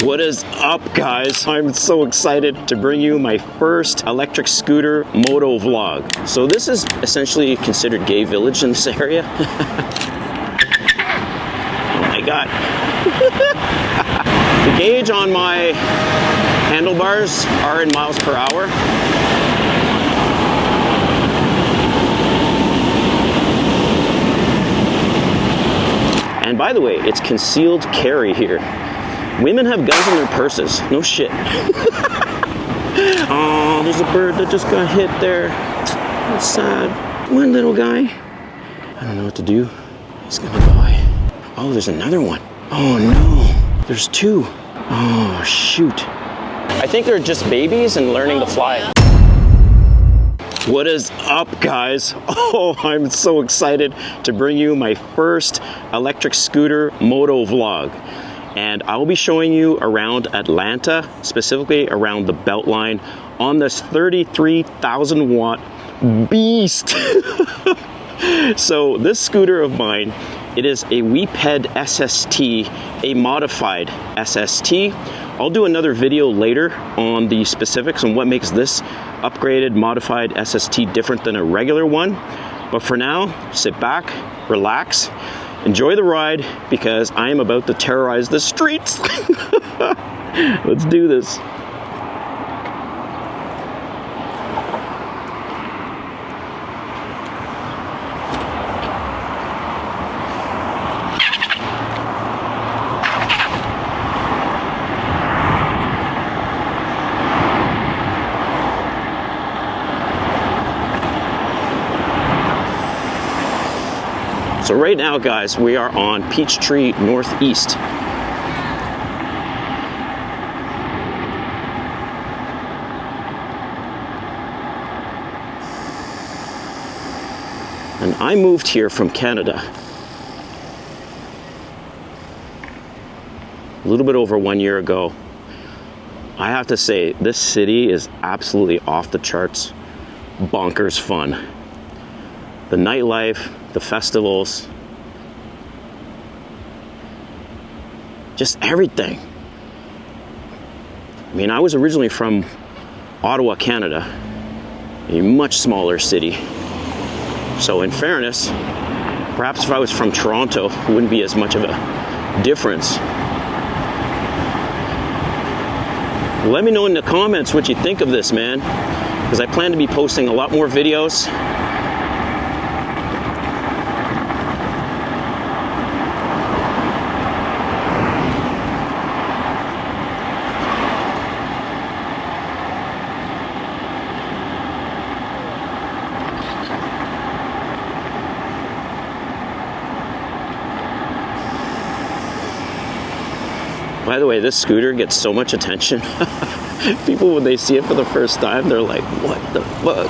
What is up, guys? I'm so excited to bring you my first electric scooter motovlog. So this is essentially considered gay village in this area. Oh my god. The gauge on my handlebars are in miles per hour. And by the way, it's concealed carry here. Women have guns in their purses. No shit. Oh, there's a bird that just got hit there. That's sad. One little guy. I don't know what to do. He's gonna die. Oh, there's another one. Oh no. There's two. Oh, shoot. I think they're just babies and learning to fly. What is up, guys? Oh, I'm so excited to bring you my first electric scooter motovlog. And I'll be showing you around Atlanta, specifically around the Beltline, on this 33,000 watt beast. So this scooter of mine, it is a Weped SST, a modified SST. I'll do another video later on the specifics on what makes this upgraded modified SST different than a regular one. But for now, sit back, relax, enjoy the ride, because I am about to terrorize the streets. Let's do this. So right now, guys, we are on Peachtree Northeast. And I moved here from Canada a little bit over 1 year ago. I have to say, this city is absolutely off the charts, bonkers fun. The nightlife, the festivals, just everything. I mean, I was originally from Ottawa, Canada, a much smaller city. So in fairness, perhaps if I was from Toronto, it wouldn't be as much of a difference. Let me know in the comments what you think of this, man, because I plan to be posting a lot more videos. By the way, this scooter gets so much attention. People, when they see it for the first time, they're like, what the fuck?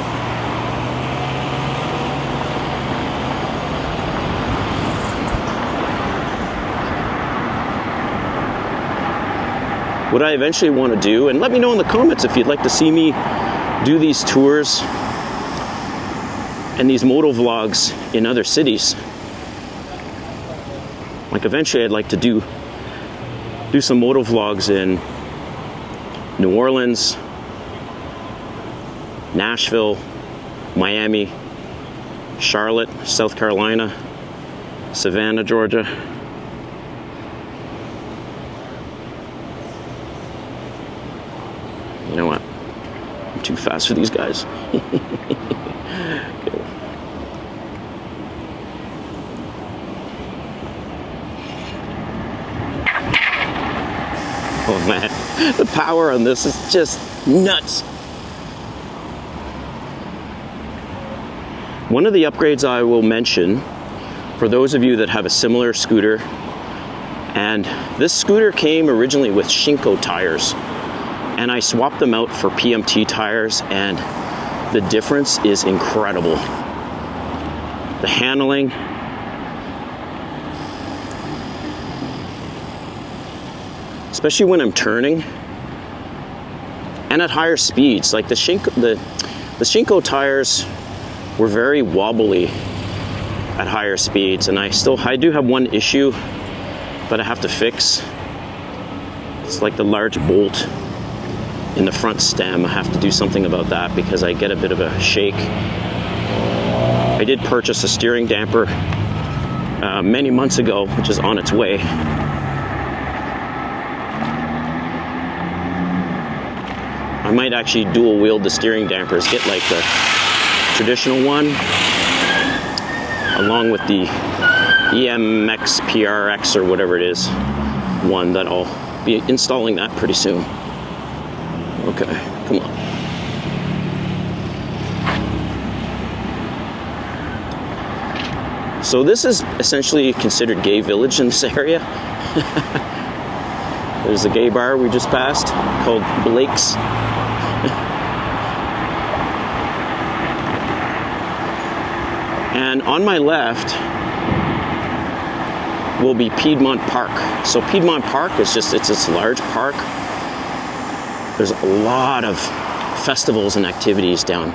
What I eventually want to do, and let me know in the comments if you'd like to see me do these tours and these motovlogs in other cities. Like eventually I'd like to do some motovlogs in New Orleans, Nashville, Miami, Charlotte, South Carolina, Savannah, Georgia. You know what? I'm too fast for these guys. Okay. Oh man, the power on this is just nuts. One of the upgrades I will mention for those of you that have a similar scooter, and this scooter came originally with Shinko tires, and I swapped them out for PMT tires, and the difference is incredible. The handling, especially when I'm turning and at higher speeds. Like the Shinko tires were very wobbly at higher speeds, and I do have one issue that I have to fix. It's like the large bolt in the front stem. I have to do something about that because I get a bit of a shake. I did purchase a steering damper many months ago, which is on its way. I might actually dual wield the steering dampers, get like the traditional one along with the EMX PRX or whatever it is one that I'll be installing that pretty soon. Okay, come on. So this is essentially considered gay village in this area. There's a gay bar we just passed called Blake's. And on my left will be Piedmont Park. So Piedmont Park is just, it's this large park. There's a lot of festivals and activities down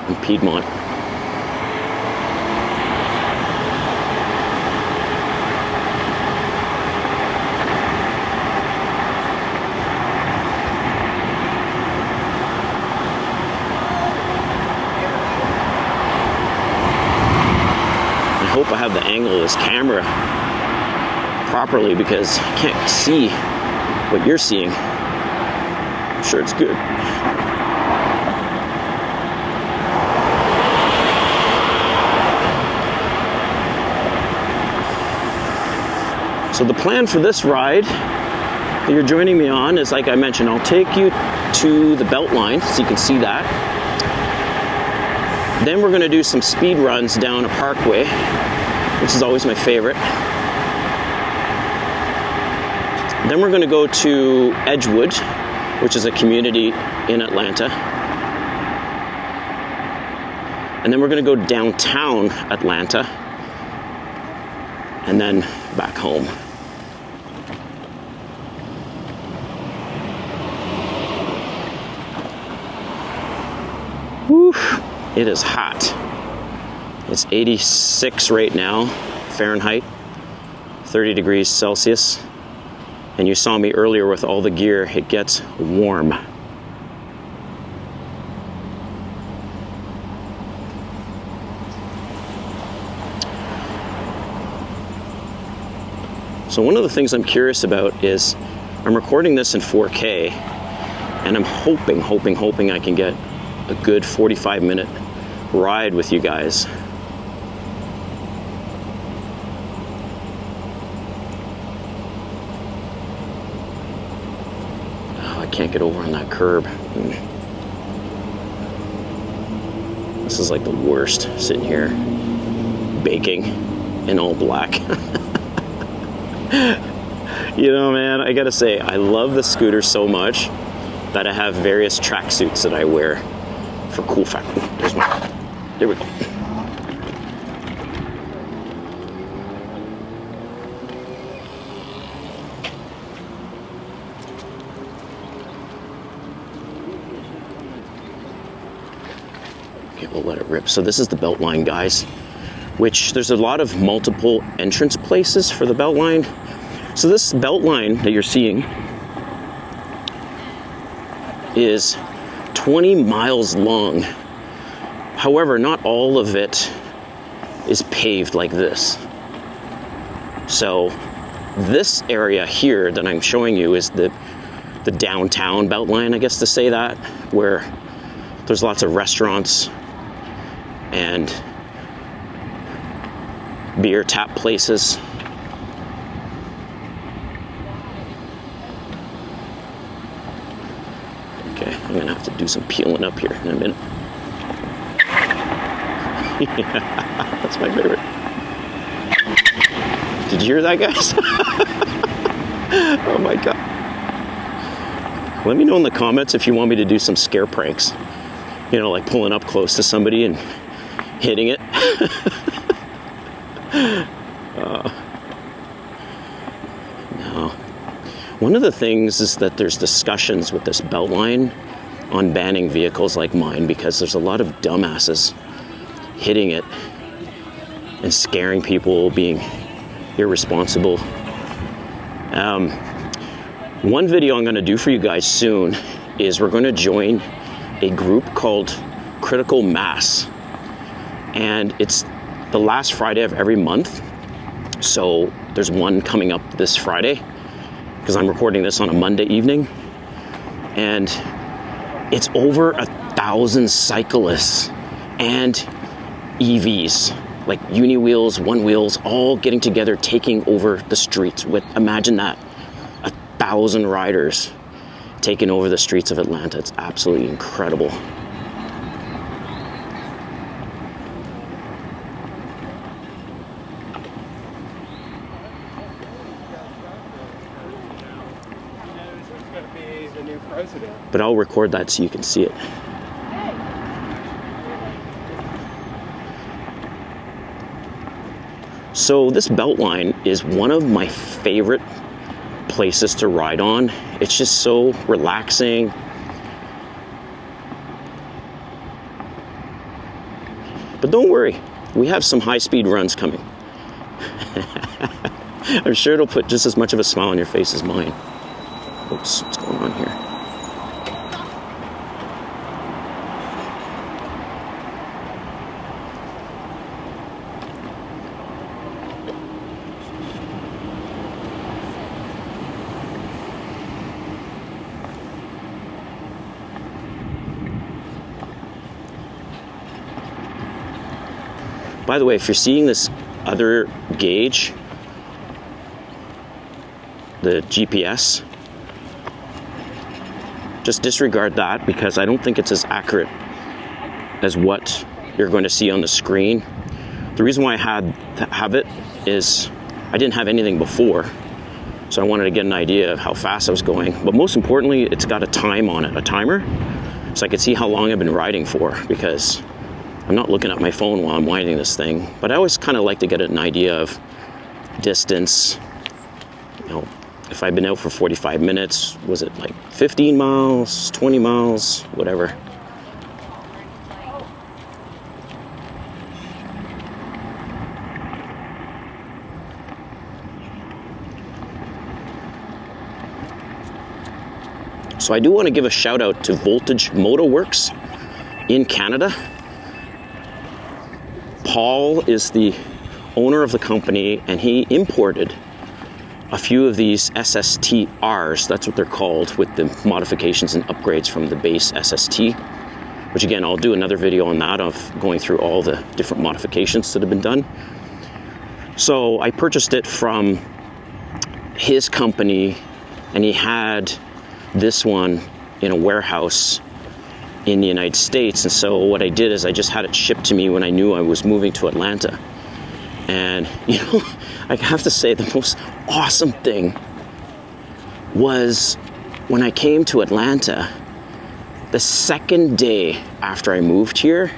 in Piedmont. I hope I have the angle of this camera properly because I can't see what you're seeing. I'm sure it's good. So the plan for this ride that you're joining me on is, like I mentioned, I'll take you to the Beltline so you can see that. Then we're going to do some speed runs down a parkway, which is always my favorite. Then we're going to go to Edgewood, which is a community in Atlanta. And then we're going to go downtown Atlanta and then back home. Whew, it is hot. It's 86 right now, Fahrenheit, 30 degrees Celsius. And you saw me earlier with all the gear, it gets warm. So one of the things I'm curious about is I'm recording this in 4K and I'm hoping I can get a good 45-minute ride with you guys. Can't get over on that curb. This is like the worst, sitting here baking in all black. You know, man, I gotta say, I love the scooter so much that I have various tracksuits that I wear for cool factor. There's one. There we go. Okay, we'll let it rip. So this is the Beltline, guys, which there's a lot of multiple entrance places for the Beltline. So this Beltline that you're seeing is 20 miles long. However, not all of it is paved like this. So this area here that I'm showing you is the downtown Beltline, I guess to say that, where there's lots of restaurants and beer tap places. Okay, I'm gonna have to do some peeling up here in a minute. Yeah, that's my favorite. Did you hear that, guys? Oh my God. Let me know in the comments if you want me to do some scare pranks. You know, like pulling up close to somebody and hitting it. No. One of the things is that there's discussions with this Beltline on banning vehicles like mine because there's a lot of dumbasses hitting it and scaring people, being irresponsible. One video I'm going to do for you guys soon is we're going to join a group called Critical Mass, and it's the last Friday of every month. So there's one coming up this Friday because I'm recording this on a Monday evening, and it's over 1,000 cyclists and EVs, like uni wheels, one wheels, all getting together, taking over the streets. With, imagine that, 1,000 riders taking over the streets of Atlanta. It's absolutely incredible. But I'll record that so you can see it. So this Beltline is one of my favorite places to ride on. It's just so relaxing. But don't worry, we have some high-speed runs coming. I'm sure it'll put just as much of a smile on your face as mine. Oops, what's going on here? By the way, if you're seeing this other gauge, the GPS, just disregard that because I don't think it's as accurate as what you're going to see on the screen. The reason why I have it is I didn't have anything before, so I wanted to get an idea of how fast I was going. But most importantly, it's got a time on it, a timer, so I could see how long I've been riding for, because I'm not looking at my phone while I'm winding this thing. But I always kind of like to get an idea of distance. You know, if I've been out for 45 minutes, was it like 15 miles, 20 miles, whatever. So I do want to give a shout out to Voltage Moto Works in Canada. Paul is the owner of the company, and he imported a few of these SSTRs, that's what they're called, with the modifications and upgrades from the base SST, which again, I'll do another video on that, of going through all the different modifications that have been done. So I purchased it from his company, and he had this one in a warehouse in the United States. And so what I did is I just had it shipped to me when I knew I was moving to Atlanta. And, you know, I have to say the most awesome thing was when I came to Atlanta, the second day after I moved here,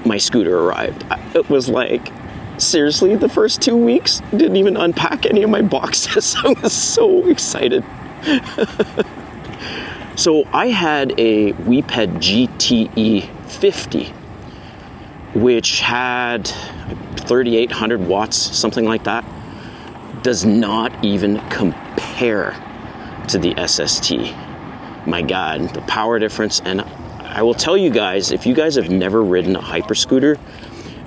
my scooter arrived. It was like, seriously, the first 2 weeks, didn't even unpack any of my boxes. I was so excited. So I had a Weped GTE 50, which had 3,800 watts, something like that. Does not even compare to the SST. My God, the power difference. And I will tell you guys, if you guys have never ridden a hyper scooter,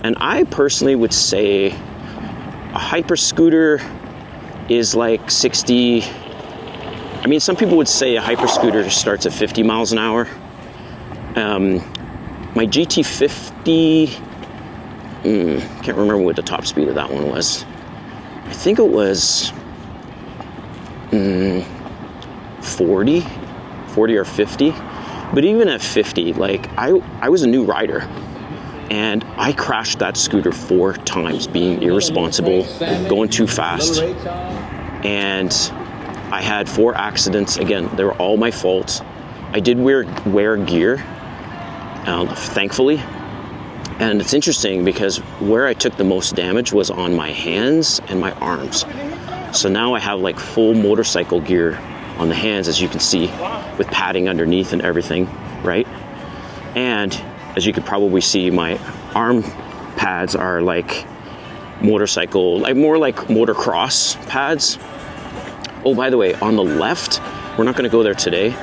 and I personally would say a hyper scooter is like 60. I mean, some people would say a hyper scooter starts at 50 miles an hour. My GT50, can't remember what the top speed of that one was. I think it was 40 or 50. But even at 50, like I was a new rider, and I crashed that scooter 4 times, being irresponsible, going too fast, and I had 4 accidents. Again, they were all my fault. I did wear gear, thankfully. And it's interesting because where I took the most damage was on my hands and my arms. So now I have like full motorcycle gear on the hands, as you can see, with padding underneath and everything, right? And as you could probably see, my arm pads are like motorcycle, like more like motocross pads. Oh, by the way, on the left, we're not gonna go there today.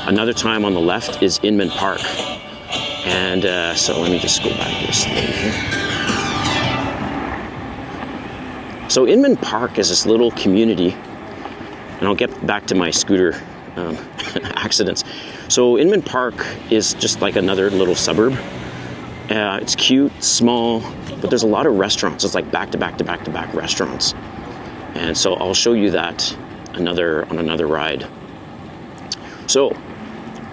Another time on the left is Inman Park. And so let me just go back to this thing here. So Inman Park is this little community, and I'll get back to my scooter accidents. So Inman Park is just like another little suburb. It's cute, small, but there's a lot of restaurants. It's like back-to-back restaurants. And so I'll show you that on another ride. So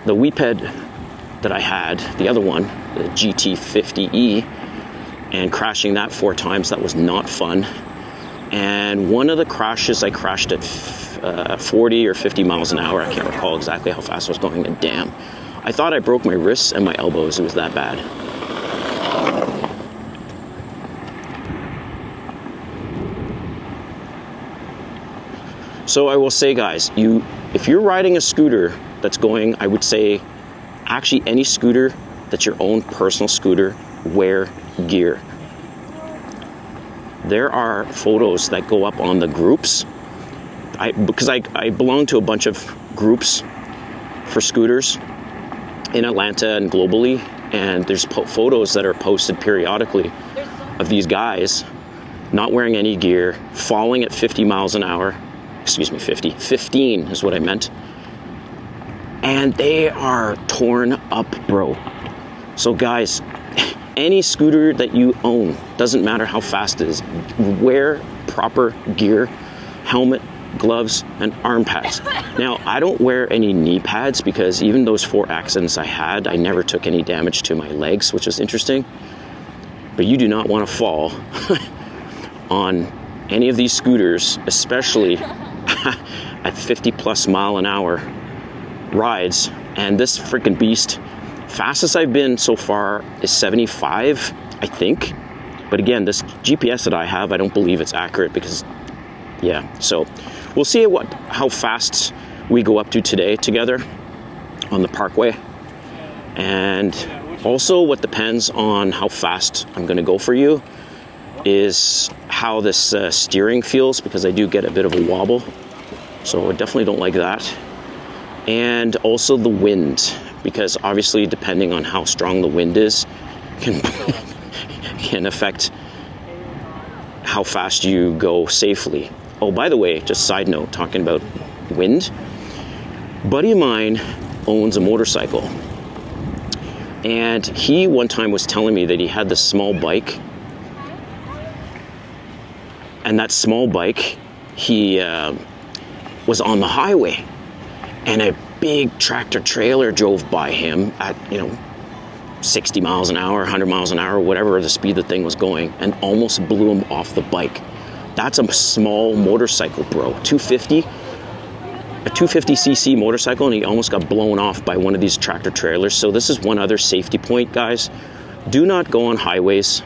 the Weped that I had, the other one, the GT50E, and crashing that 4 times, that was not fun. And one of the crashes, I crashed at 40 or 50 miles an hour. I can't recall exactly how fast I was going, and damn, I thought I broke my wrists and my elbows. It was that bad. So I will say, guys, if you're riding a scooter that's going, I would say, actually any scooter that's your own personal scooter, wear gear. There are photos that go up on the groups. Because I belong to a bunch of groups for scooters in Atlanta and globally, and there's photos that are posted periodically of these guys not wearing any gear, falling at 50 miles an hour. Excuse me, 15 is what I meant. And they are torn up, bro. So guys, any scooter that you own, doesn't matter how fast it is, wear proper gear, helmet, gloves, and arm pads. Now, I don't wear any knee pads because even those 4 accidents I had, I never took any damage to my legs, which was interesting. But you do not want to fall on any of these scooters, especially at 50 plus mile an hour rides. And this freaking beast, fastest I've been so far is 75, I think. But again, this GPS that I have, I don't believe it's accurate because, yeah. So we'll see how fast we go up to today together on the parkway. And also what depends on how fast I'm going to go for you is how this steering feels, because I do get a bit of a wobble. So I definitely don't like that. And also the wind, because obviously depending on how strong the wind is can affect how fast you go safely. Oh, by the way, just side note, talking about wind, a buddy of mine owns a motorcycle, and he one time was telling me that he had this small bike, and that small bike, he was on the highway, and a big tractor trailer drove by him at 60 miles an hour, 100 miles an hour, whatever the speed the thing was going, and almost blew him off the bike. That's a small motorcycle, bro. A 250cc motorcycle, and he almost got blown off by one of these tractor trailers. So this is one other safety point, guys. Do not go on highways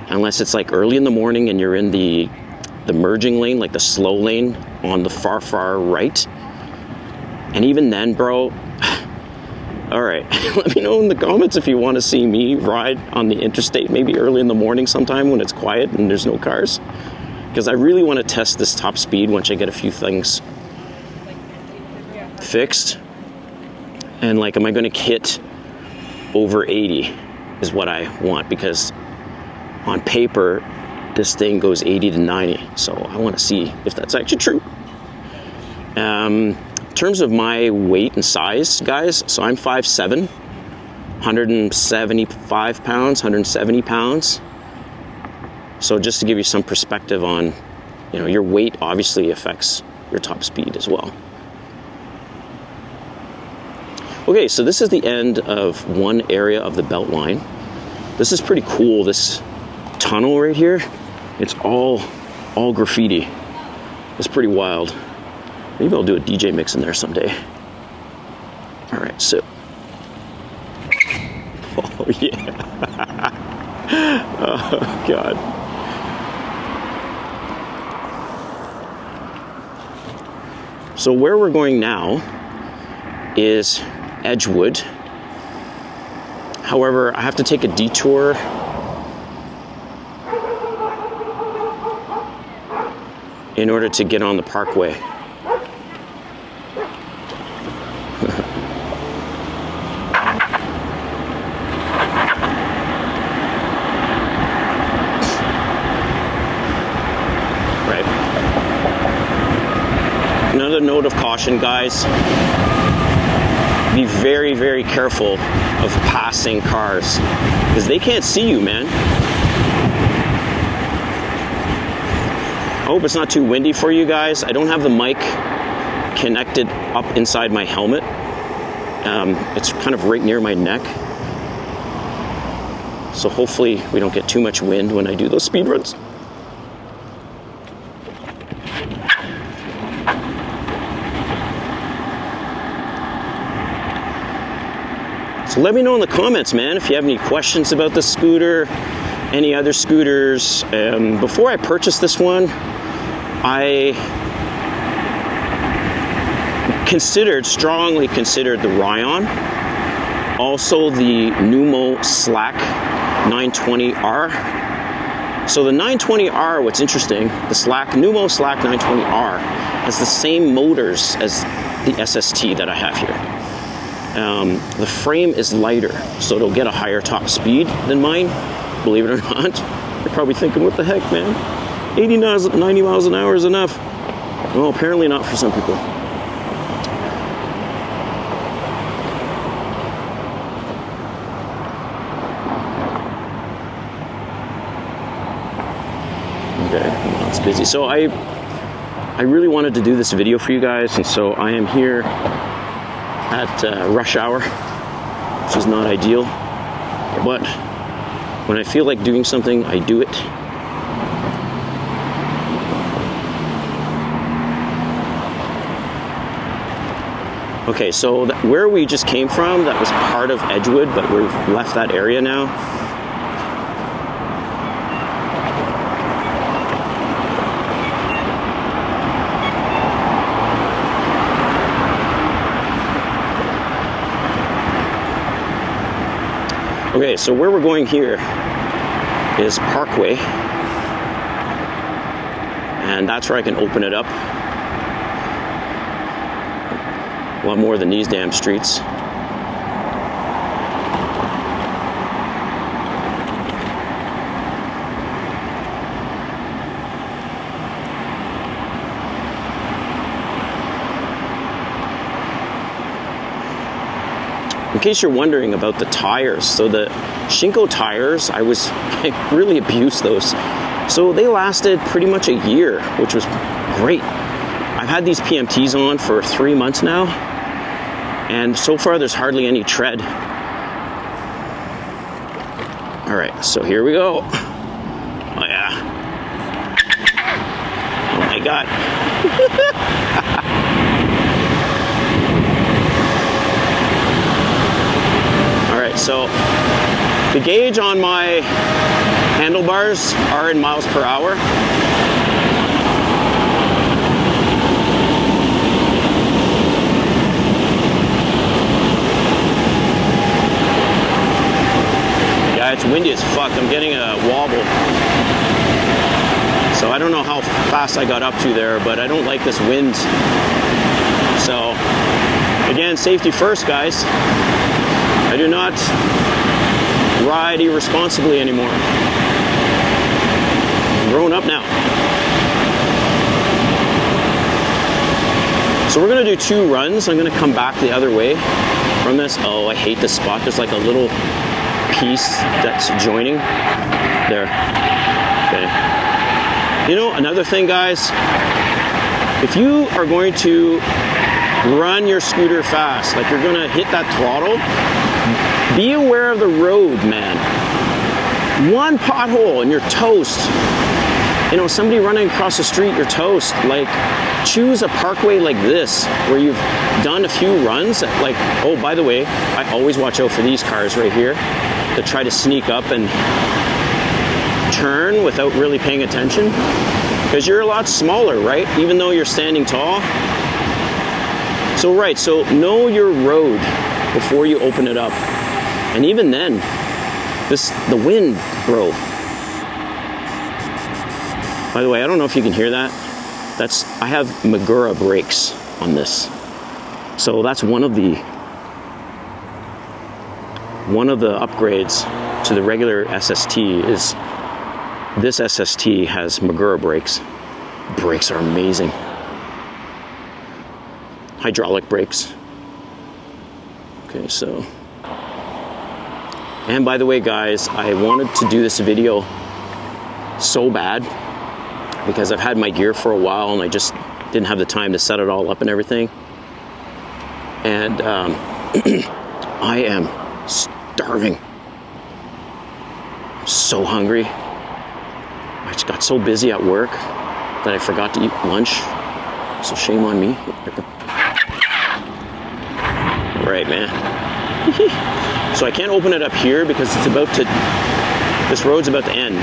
unless it's like early in the morning and you're in the merging lane, like the slow lane on the far right. And even then, bro, all right, let me know in the comments if you want to see me ride on the interstate, maybe early in the morning sometime when it's quiet and there's no cars. Because I really want to test this top speed once I get a few things fixed. And like, am I going to hit over 80 is what I want, because on paper, this thing goes 80 to 90. So I want to see if that's actually true. In terms of my weight and size, guys, so I'm 5'7", 175 pounds, 170 pounds. So just to give you some perspective on, your weight obviously affects your top speed as well. Okay, so this is the end of one area of the Beltline. This is pretty cool, this tunnel right here. It's all graffiti. It's pretty wild. Maybe I'll do a DJ mix in there someday. All right, so. Oh, yeah. Oh, God. So where we're going now is Edgewood. However, I have to take a detour in order to get on the parkway. Right. Another note of caution, guys. Be very, very careful of passing cars because they can't see you, man. I hope it's not too windy for you guys. I don't have the mic connected up inside my helmet. It's kind of right near my neck. So hopefully we don't get too much wind when I do those speed runs. So let me know in the comments, man, if you have any questions about the scooter, any other scooters. Before I purchased this one, I strongly considered the Ryan, also the Numo Slack 920R. So the 920R, what's interesting, the Numo Slack 920R has the same motors as the SST that I have here. The frame is lighter, so it'll get a higher top speed than mine, believe it or not. You're probably thinking, what the heck, man? 90 miles an hour is enough. Well, apparently not for some people. Okay, well, it's busy. So I really wanted to do this video for you guys, and so I am here at rush hour, which is not ideal, but when I feel like doing something, I do it. Okay, so where we just came from, that was part of Edgewood, but we've left that area now. Okay, so where we're going here is Parkway, and that's where I can open it up. A lot more than these damn streets. In case you're wondering about the tires, so the Shinko tires, I really abused those. So they lasted pretty much a year, which was great. I've had these PMTs on for 3 months now, and so far there's hardly any tread. All right, so here we go. Oh yeah. Oh my God. So the gauge on my handlebars are in miles per hour. Yeah, it's windy as fuck. I'm getting a wobble. So I don't know how fast I got up to there, but I don't like this wind. So again, safety first, guys. I do not ride irresponsibly anymore. I'm grown up now. So we're gonna do 2 runs. I'm gonna come back the other way from this. Oh, I hate this spot. There's like a little piece that's joining there. Okay. You know, another thing, guys, if you are going to run your scooter fast, like you're gonna hit that throttle, be aware of the road, man. One pothole and you're toast. You know, somebody running across the street, you're toast. Like, choose a parkway like this, where you've done a few runs. Like, oh, by the way, I always watch out for these cars right here that try to sneak up and turn without really paying attention. Because you're a lot smaller, right? Even though you're standing tall. So, right, so know your road before you open it up. And even then, the wind, bro. By the way, I don't know if you can hear that. I have Magura brakes on this. So that's one of the upgrades to the regular SST is this SST has Magura brakes. Brakes are amazing. Hydraulic brakes. Okay, so. And by the way, guys, I wanted to do this video so bad because I've had my gear for a while and I just didn't have the time to set it all up and everything. And I am starving. I'm so hungry. I just got so busy at work that I forgot to eat lunch. So shame on me. Right, man. So I can't open it up here because it's about to, this road's about to end.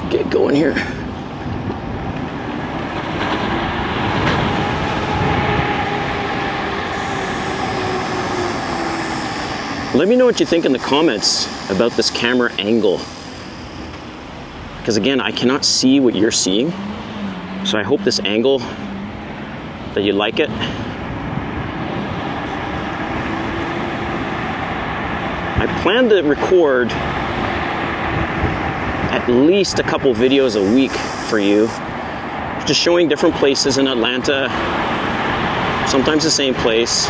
Get going here. Let me know what you think in the comments about this camera angle. Because again, I cannot see what you're seeing. So I hope this angle, that you like it. I plan to record at least a couple videos a week for you. Just showing different places in Atlanta. Sometimes the same place.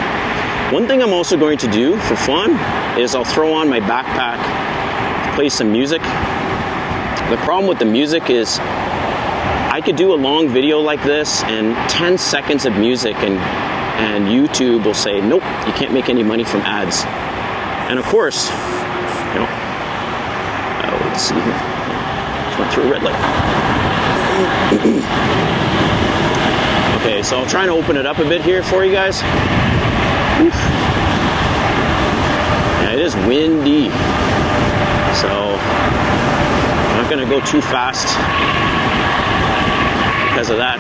One thing I'm also going to do for fun is I'll throw on my backpack, play some music. The problem with the music is I could do a long video like this and 10 seconds of music and YouTube will say, nope, you can't make any money from ads. And of course, you know, let's see here. Just went through a red light. Okay, so I'll try and open it up a bit here for you guys. Oof. Yeah, it is windy, so I'm not going to go too fast because of that.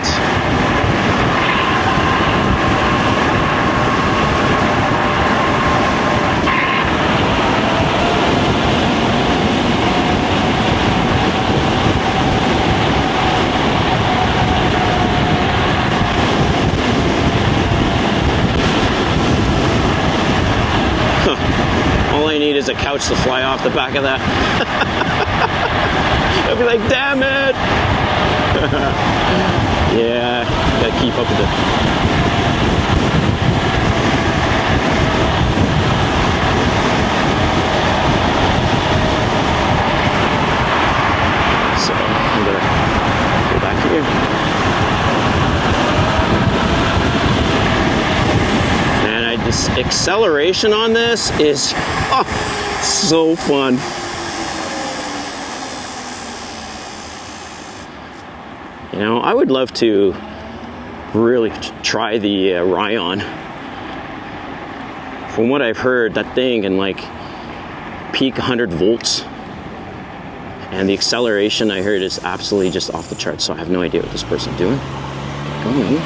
All I need is a couch to fly off the back of that. I'll be like, damn it! Yeah, gotta keep up with it. So I'm gonna go back here. This acceleration on this is so fun. You know, I would love to really try the Ryan. From what I've heard, that thing can like peak 100 volts. And the acceleration I heard is absolutely just off the charts. So I have no idea what this person's doing. Going.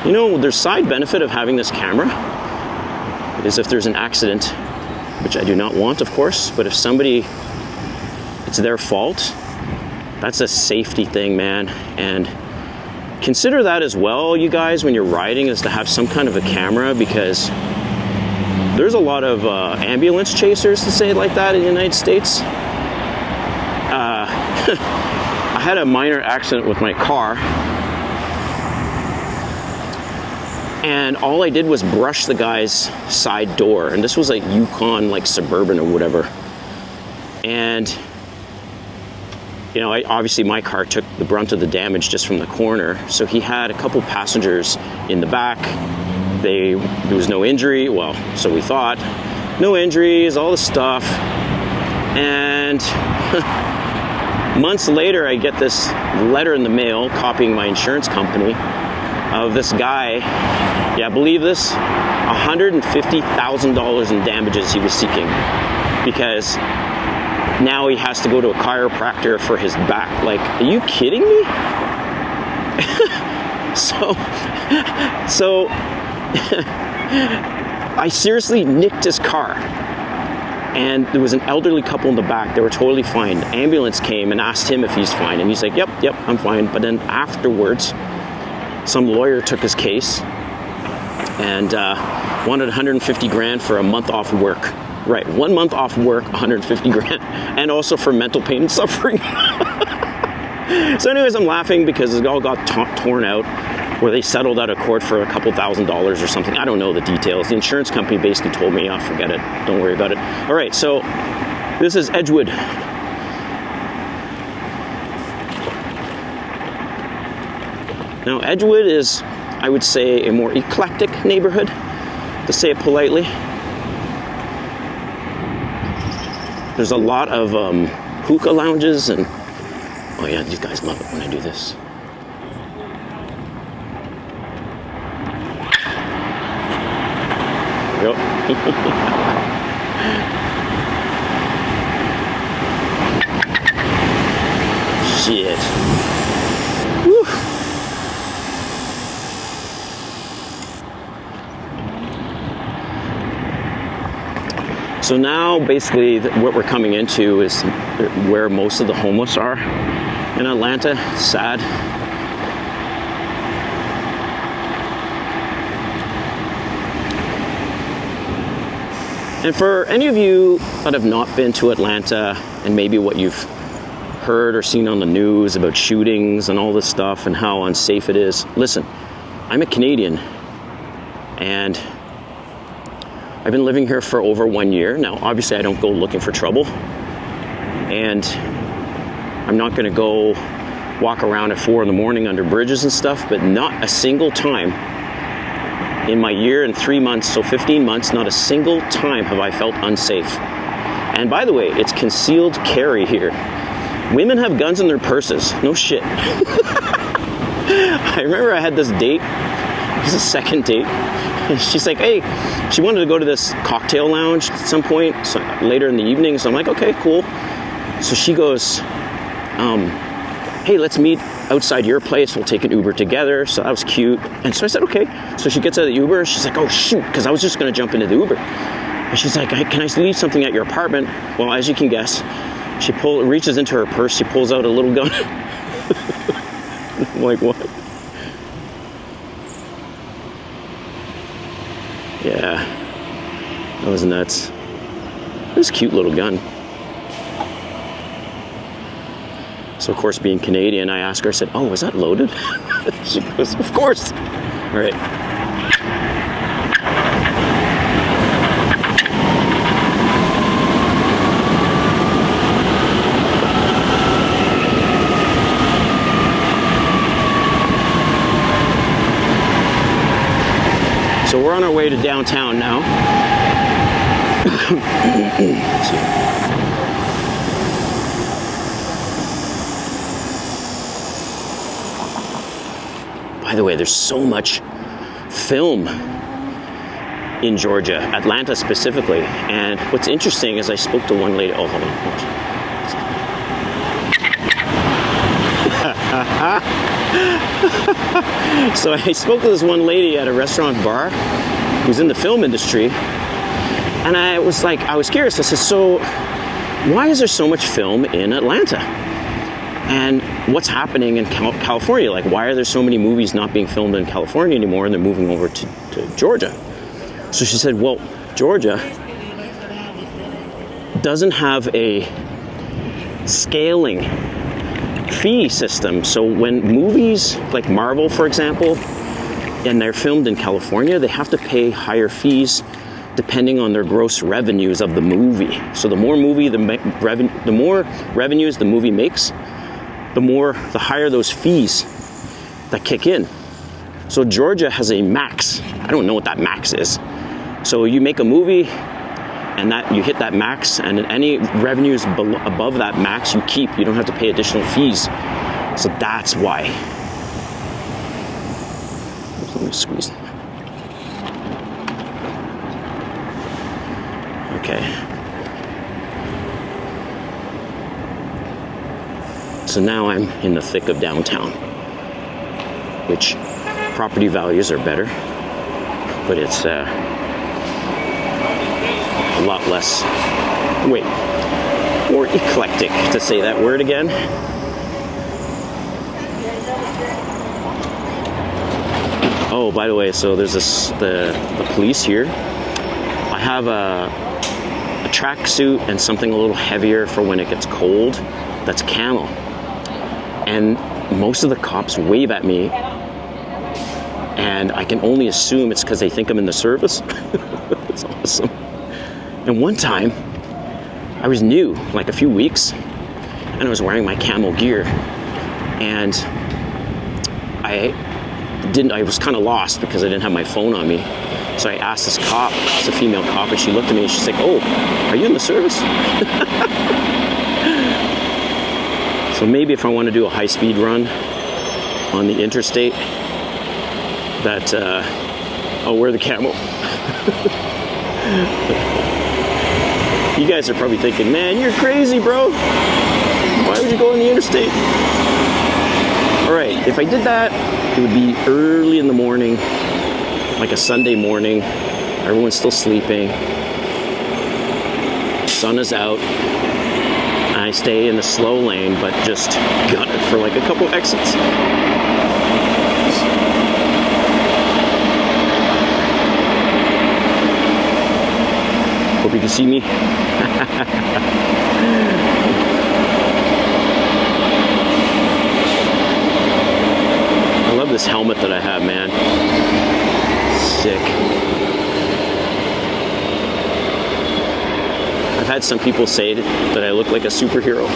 You know, there's side benefit of having this camera is if there's an accident, which I do not want, of course, but if somebody, it's their fault, that's a safety thing, man. And consider that as well, you guys, when you're riding, is to have some kind of a camera, because there's a lot of ambulance chasers, to say it like that, in the United States. I had a minor accident with my car. And all I did was brush the guy's side door. And this was a Yukon, like Suburban or whatever. And, you know, obviously my car took the brunt of the damage just from the corner. So he had a couple passengers in the back. There was no injury. Well, so we thought. No injuries, all the stuff. And months later, I get this letter in the mail copying my insurance company of this guy, yeah, believe this, $150,000 in damages he was seeking because now he has to go to a chiropractor for his back. Like, are you kidding me? So I seriously nicked his car, and there was an elderly couple in the back. They were totally fine. The ambulance came and asked him if he's fine, and he's like, yep, I'm fine. But then afterwards, some lawyer took his case and wanted 150 grand for a month off work. Right, 1 month off work, 150 grand, and also for mental pain and suffering. So anyways, I'm laughing because it all got torn out, where they settled out of court for a couple $1,000s or something. I don't know the details. The insurance company basically told me, oh, forget it, don't worry about it. All right, so this is Edgewood. Now, Edgewood is, I would say, a more eclectic neighborhood, to say it politely. There's a lot of hookah lounges, and oh yeah, these guys love it when I do this. Yep. Shit. Woo. So now, basically, what we're coming into is where most of the homeless are in Atlanta. It's sad. And for any of you that have not been to Atlanta, and maybe what you've heard or seen on the news about shootings and all this stuff and how unsafe it is, listen, I'm a Canadian, and I've been living here for over 1 year. Now, obviously, I don't go looking for trouble, and I'm not gonna go walk around at 4 in the morning under bridges and stuff, but not a single time in my year and 3 months, so 15 months, not a single time have I felt unsafe. And by the way, it's concealed carry here. Women have guns in their purses. No shit. I remember I had this date. It was a second date. And she's like, hey, she wanted to go to this cocktail lounge at some point, so later in the evening. So I'm like, okay, cool. So she goes, hey, let's meet outside your place. We'll take an Uber together. So that was cute. And so I said, okay. So she gets out of the Uber. She's like, oh, shoot, because I was just going to jump into the Uber. And she's like, can I leave something at your apartment? Well, as you can guess, she reaches into her purse. She pulls out a little gun. I'm like, what? Yeah, that was nuts. It was a cute little gun. So, of course, being Canadian, I asked her, I said, oh, is that loaded? She goes, of course. All right. So we're on our way to downtown now. By the way, there's so much film in Georgia, Atlanta specifically. And what's interesting is I spoke to one lady. Oh, hold on. So I spoke to this one lady at a restaurant bar who's in the film industry, and I was curious. I said, so why is there so much film in Atlanta? And what's happening in California? Like, why are there so many movies not being filmed in California anymore and they're moving over to Georgia? So she said, well, Georgia doesn't have a scaling fee system. So when movies like Marvel, for example, and they're filmed in California, they have to pay higher fees depending on their gross revenues of the movie. So the more revenues the movie makes, the higher those fees that kick in. So Georgia has a max. I don't know what that max is. So you make a movie and that you hit that max, and any revenues above that max you keep. You don't have to pay additional fees. So that's why. Let me squeeze. Okay. So now I'm in the thick of downtown, which property values are better, but it's a lot less, more eclectic, to say that word again. Oh, by the way, so there's the police here. I have a tracksuit and something a little heavier for when it gets cold. That's camel. And most of the cops wave at me, and I can only assume it's because they think I'm in the service. It's awesome. And one time, I was new, like a few weeks, and I was wearing my camel gear, and I was kind of lost because I didn't have my phone on me. So I asked this cop, it's a female cop, and she looked at me and she's like, "Oh, are you in the service?" So maybe if I want to do a high-speed run on the interstate, that I'll wear the camel. You guys are probably thinking, "Man, you're crazy, bro. Why would you go on the interstate?" All right, if I did that, it would be early in the morning, like a Sunday morning. Everyone's still sleeping. Sun is out. I stay in the slow lane, but just gun it for like a couple exits. Hope you can see me. I love this helmet that I have, man. Sick. I've had some people say that I look like a superhero.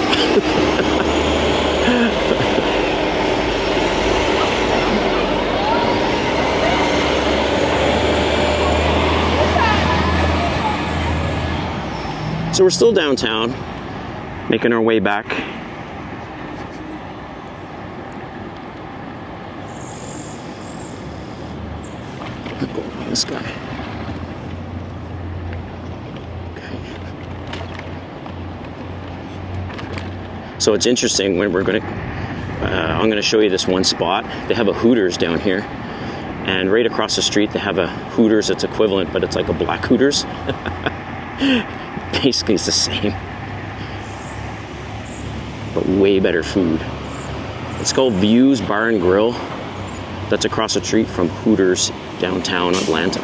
So we're still downtown, making our way back. This guy. Okay. So it's interesting when we're going to, I'm going to show you this one spot. They have a Hooters down here, and right across the street they have a Hooters that's equivalent, but it's like a black Hooters. Basically it's the same, but way better food. It's called Views Bar and Grill. That's across the street from Hooters downtown Atlanta,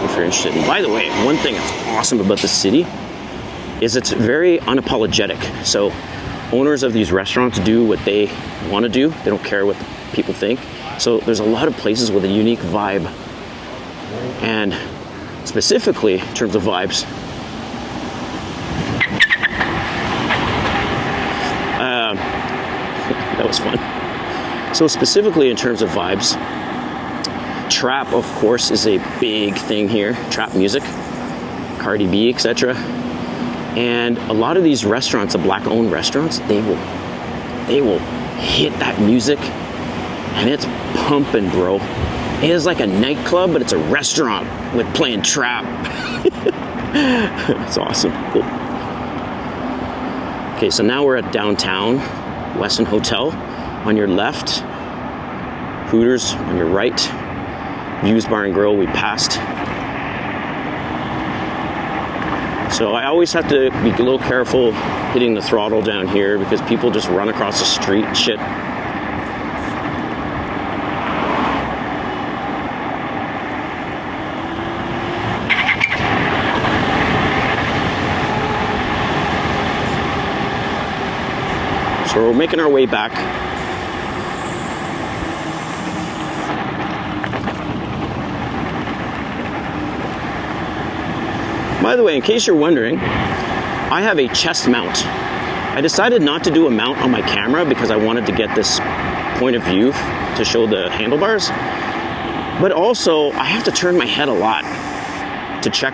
if you're interested. And by the way, one thing that's awesome about the city is it's very unapologetic. So owners of these restaurants do what they want to do. They don't care what people think. So there's a lot of places with a unique vibe. And specifically in terms of vibes, that was fun. So specifically in terms of vibes, trap, of course, is a big thing here. Trap music, Cardi B, etc. And a lot of these restaurants, the black-owned restaurants, they will hit that music, and it's pumping, bro. It is like a nightclub, but it's a restaurant with playing trap. It's awesome. Cool. Okay, so now we're at downtown, Westin Hotel. On your left, Hooters on your right, Views Bar and Grill we passed. So I always have to be a little careful hitting the throttle down here because people just run across the street and shit. So we're making our way back. By the way, in case you're wondering, I have a chest mount. I decided not to do a mount on my camera because I wanted to get this point of view to show the handlebars. But also, I have to turn my head a lot to check,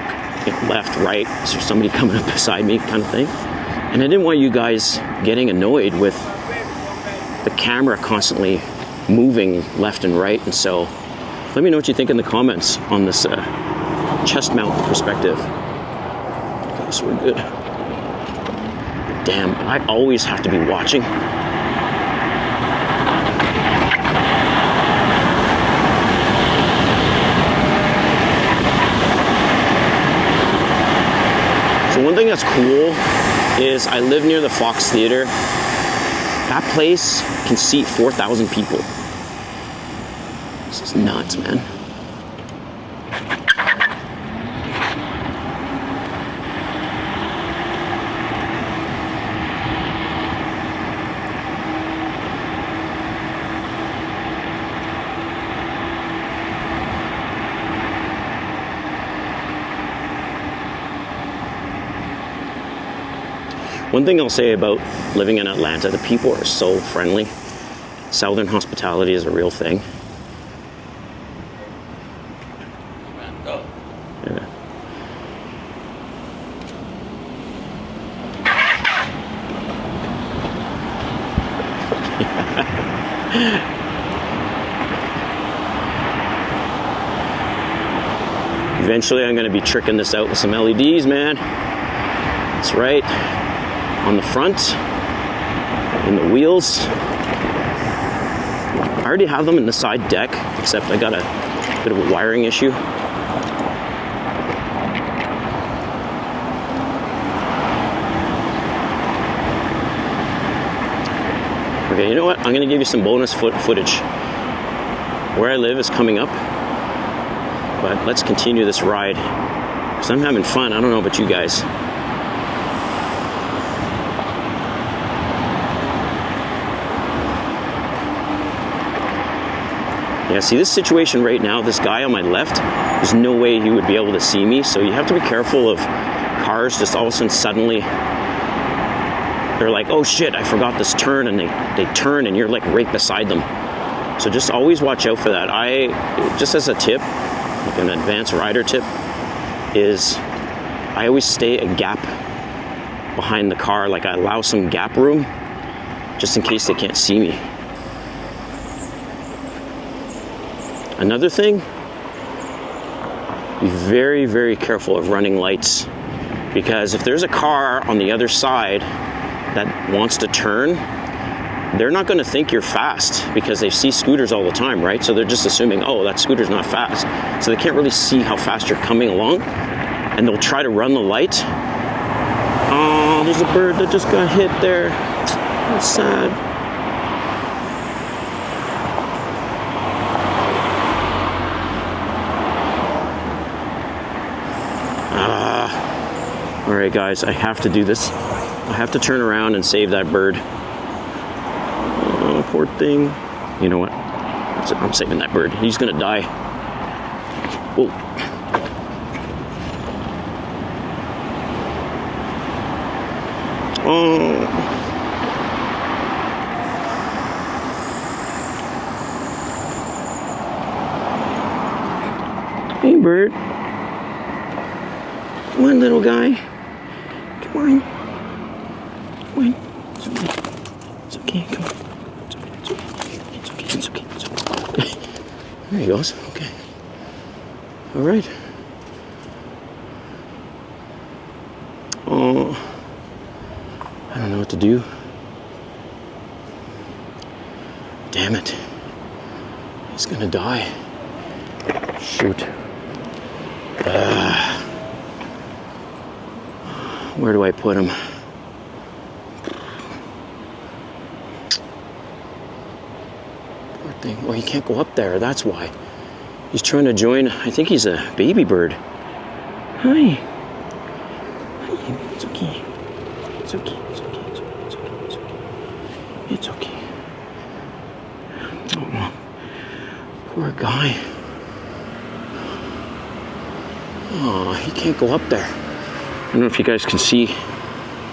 left, right, is there somebody coming up beside me kind of thing. And I didn't want you guys getting annoyed with the camera constantly moving left and right. And so let me know what you think in the comments on this chest mount perspective. Okay, so we're good. damn, I always have to be watching. So one thing that's cool is I live near the Fox Theater. That place can seat 4,000 people. This is nuts, man. One thing I'll say about living in Atlanta, the people are so friendly. Southern hospitality is a real thing. Yeah. Eventually I'm going to be tricking this out with some LEDs, man. That's right. On the front, in the wheels. I already have them in the side deck, except I got a bit of a wiring issue. Okay, you know what? I'm gonna give you some bonus footage. Where I live is coming up, but let's continue this ride, because I'm having fun. I don't know about you guys. Yeah, see this situation right now, this guy on my left, there's no way he would be able to see me, so you have to be careful of cars just all of a sudden suddenly, they're like, oh shit, I forgot this turn, and they turn and you're like right beside them. So just always watch out for that. Just as a tip, like an advanced rider tip, is I always stay a gap behind the car, like I allow some gap room, just in case they can't see me. Another thing, be very, very careful of running lights, because if there's a car on the other side that wants to turn, they're not going to think you're fast because they see scooters all the time, right? So they're just assuming, oh, that scooter's not fast. So they can't really see how fast you're coming along, and they'll try to run the light. Oh, there's a bird that just got hit there. That's sad. All right, guys, I have to do this. I have to turn around and save that bird. Oh, poor thing. You know what? I'm saving that bird. He's gonna die. Whoa. Oh. Hey, bird. Come on, little guy. Come on. Come on. It's okay. It's okay. Come on. It's okay. It's okay. It's okay. It's okay. It's okay. There he goes. Okay. All right. Oh. I don't know what to do. Damn it. He's gonna die. Shoot. Where do I put him? Poor thing. Oh, he can't go up there. That's why. He's trying to join. I think he's a baby bird. Hi. Hi. It's okay. It's okay. It's okay. It's okay. It's okay. It's okay. It's okay. Oh, poor guy. Oh, he can't go up there. I don't know if you guys can see.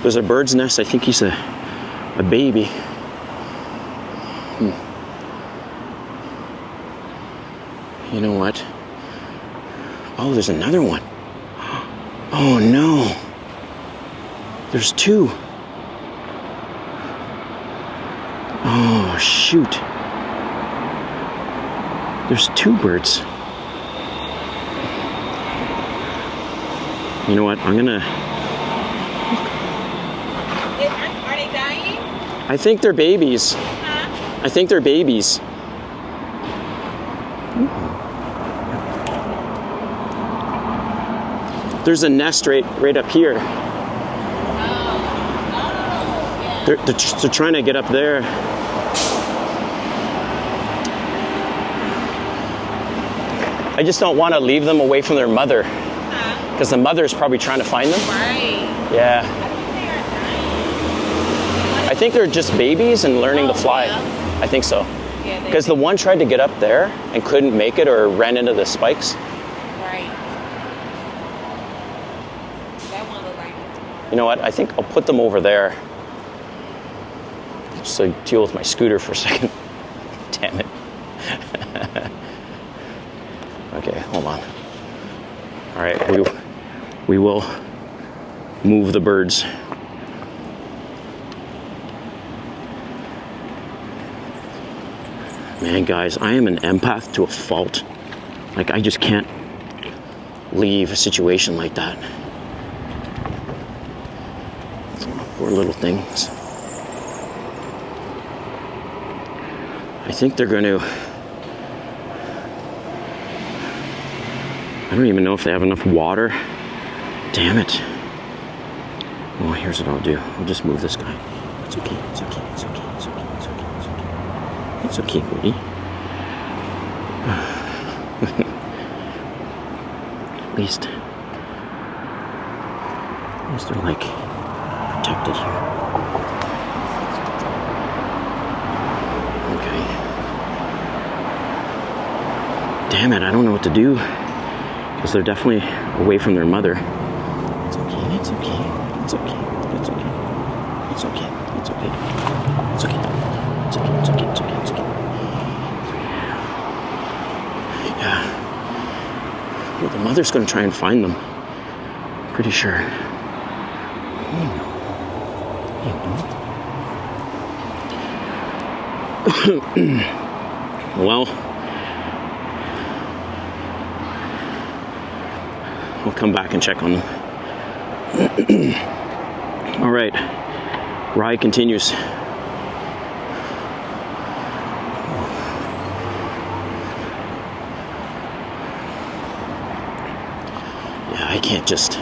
There's a bird's nest. I think he's a baby. You know what? Oh, there's another one. Oh no. There's two. Oh shoot. There's two birds. You know what? I'm gonna... I think they're babies. Huh? I think they're babies. There's a nest right up here. Yeah. They're trying to get up there. I just don't want to leave them away from their mother, because the mother is probably trying to find them. Right. Yeah. I think they are dying. I think they're just babies and learning to fly. Yeah. I think so. Yeah, Because the one tried to get up there and couldn't make it or ran into the spikes. Right. That one looked like it. You know what? I think I'll put them over there. Just to deal with my scooter for a second. Damn it. Okay, hold on. All right, we will move the birds. Man, guys, I am an empath to a fault. Like, I just can't leave a situation like that. Poor little things. I think they're going to... I don't even know if they have enough water. Damn it. Oh, here's what I'll do. I'll just move this guy. It's okay, it's okay, it's okay, it's okay, it's okay, it's okay. It's okay, Woody. At least they're like protected here. Okay. Damn it, I don't know what to do. Because they're definitely away from their mother. It's okay, it's okay, it's okay, it's okay, it's okay, it's okay, it's okay, it's okay, it's okay, it's okay, it's okay. Yeah. Well, the mother's gonna try and find them. Pretty sure. Well, we'll come back and check on them. All right, ride continues. Yeah, I can't just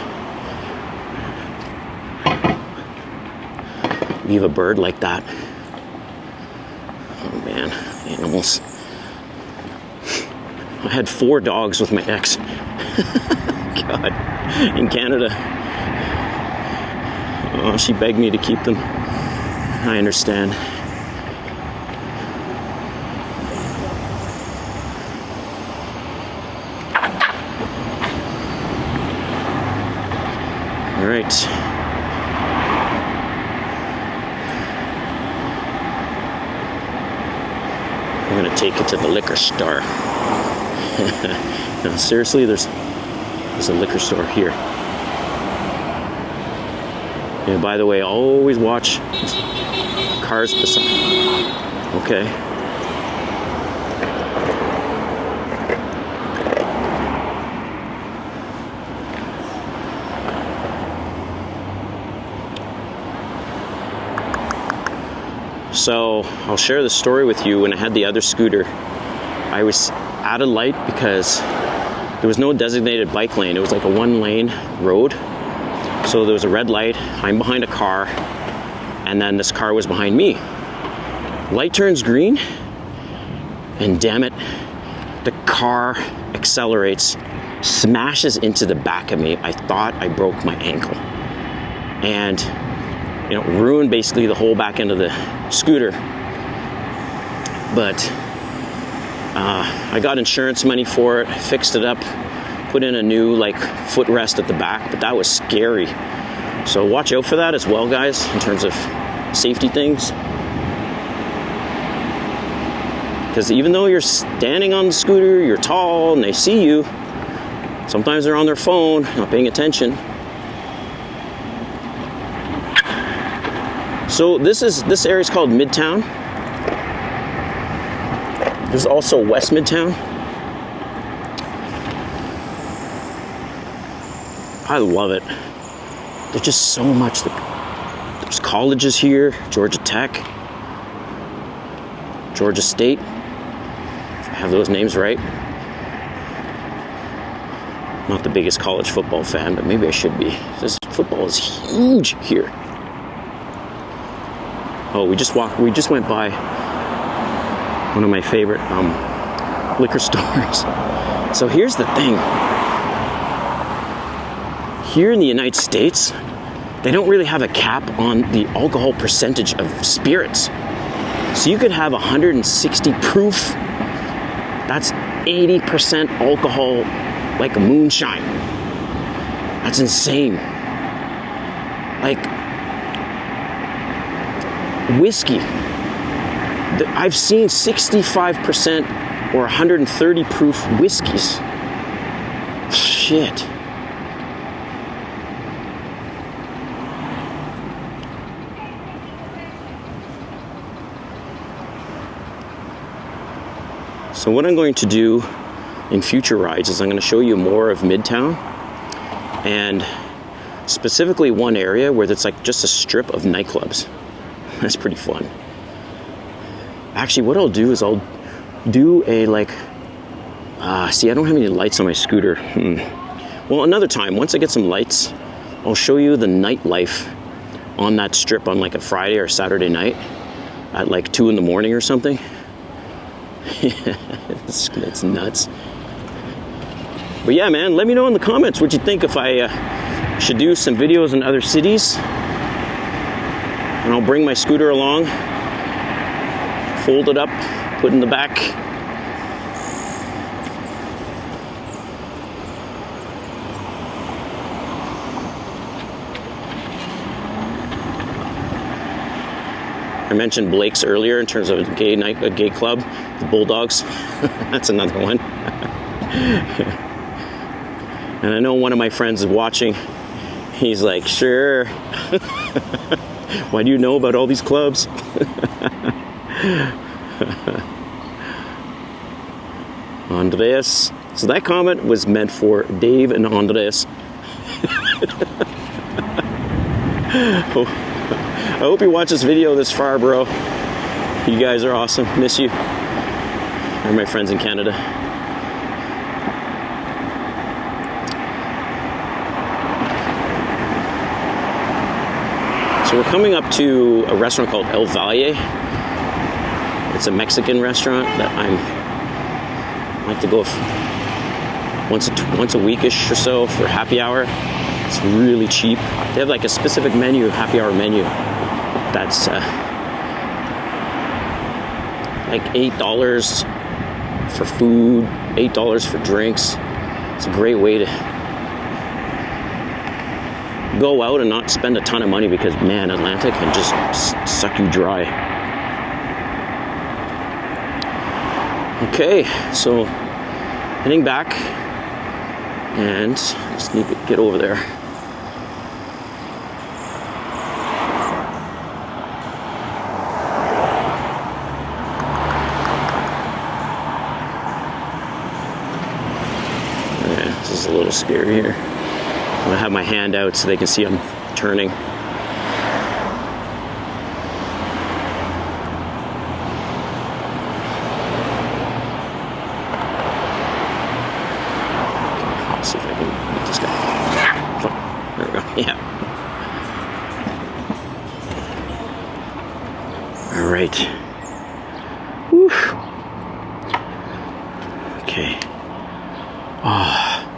leave a bird like that. Oh man, animals. I had 4 dogs with my ex. God, in Canada. Oh, she begged me to keep them. I understand. All right. I'm gonna take it to the liquor store. No, seriously, there's a liquor store here. Yeah, by the way, always watch cars beside. Okay. So I'll share the story with you. When I had the other scooter, I was at a light because there was no designated bike lane. It was like a 1-lane road. So there was a red light. I'm behind a car, and then this car was behind me. Light turns green, and damn it, the car accelerates, smashes into the back of me. I thought I broke my ankle, and ruined basically the whole back end of the scooter. But I got insurance money for it, fixed it up, put in a new footrest at the back, but that was scary. So watch out for that as well, guys, in terms of safety things. Because even though you're standing on the scooter, you're tall, and they see you, sometimes they're on their phone, not paying attention. So this area is called Midtown. There's also West Midtown. I love it. There's just so much. There's colleges here, Georgia Tech. Georgia State, if I have those names right. Not the biggest college football fan, but maybe I should be. This football is huge here. Oh, we just went by one of my favorite liquor stores. So here's the thing. Here in the United States, they don't really have a cap on the alcohol percentage of spirits. So you could have 160 proof. That's 80% alcohol, like a moonshine. That's insane. Like whiskey. I've seen 65% or 130 proof whiskeys. Shit. So what I'm going to do in future rides is I'm going to show you more of Midtown, and specifically one area where it's like just a strip of nightclubs. That's pretty fun. Actually, what I'll do is I'll do a see, I don't have any lights on my scooter. Well, another time, once I get some lights, I'll show you the nightlife on that strip on like a Friday or Saturday night at like 2 in the morning or something. That's nuts. But yeah, man, let me know in the comments what you think, if I should do some videos in other cities. And I'll bring my scooter along, fold it up, put it in the back. I mentioned Blake's earlier in terms of a gay club, the Bulldogs. That's another one. And I know one of my friends is watching. He's like, sure. Why do you know about all these clubs? Andreas. So that comment was meant for Dave and Andreas. Oh. I hope you watch this video this far, bro. You guys are awesome. Miss you. They're my friends in Canada. So we're coming up to a restaurant called El Valle. It's a Mexican restaurant that I like to go once a weekish or so for happy hour. It's really cheap. They have like a specific menu, happy hour menu. That's like $8 for food, $8 for drinks. It's a great way to go out and not spend a ton of money, because man, Atlanta can just suck you dry. Okay, so heading back, and just need to get over there. This is a little scary here. I'm gonna have my hand out so they can see I'm turning. Okay, let's see if I can get this guy. Oh, there we go. Yeah. All right. Whew. Okay. Oh.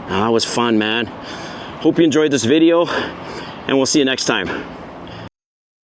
That was fun, man. Hope you enjoyed this video, and we'll see you next time.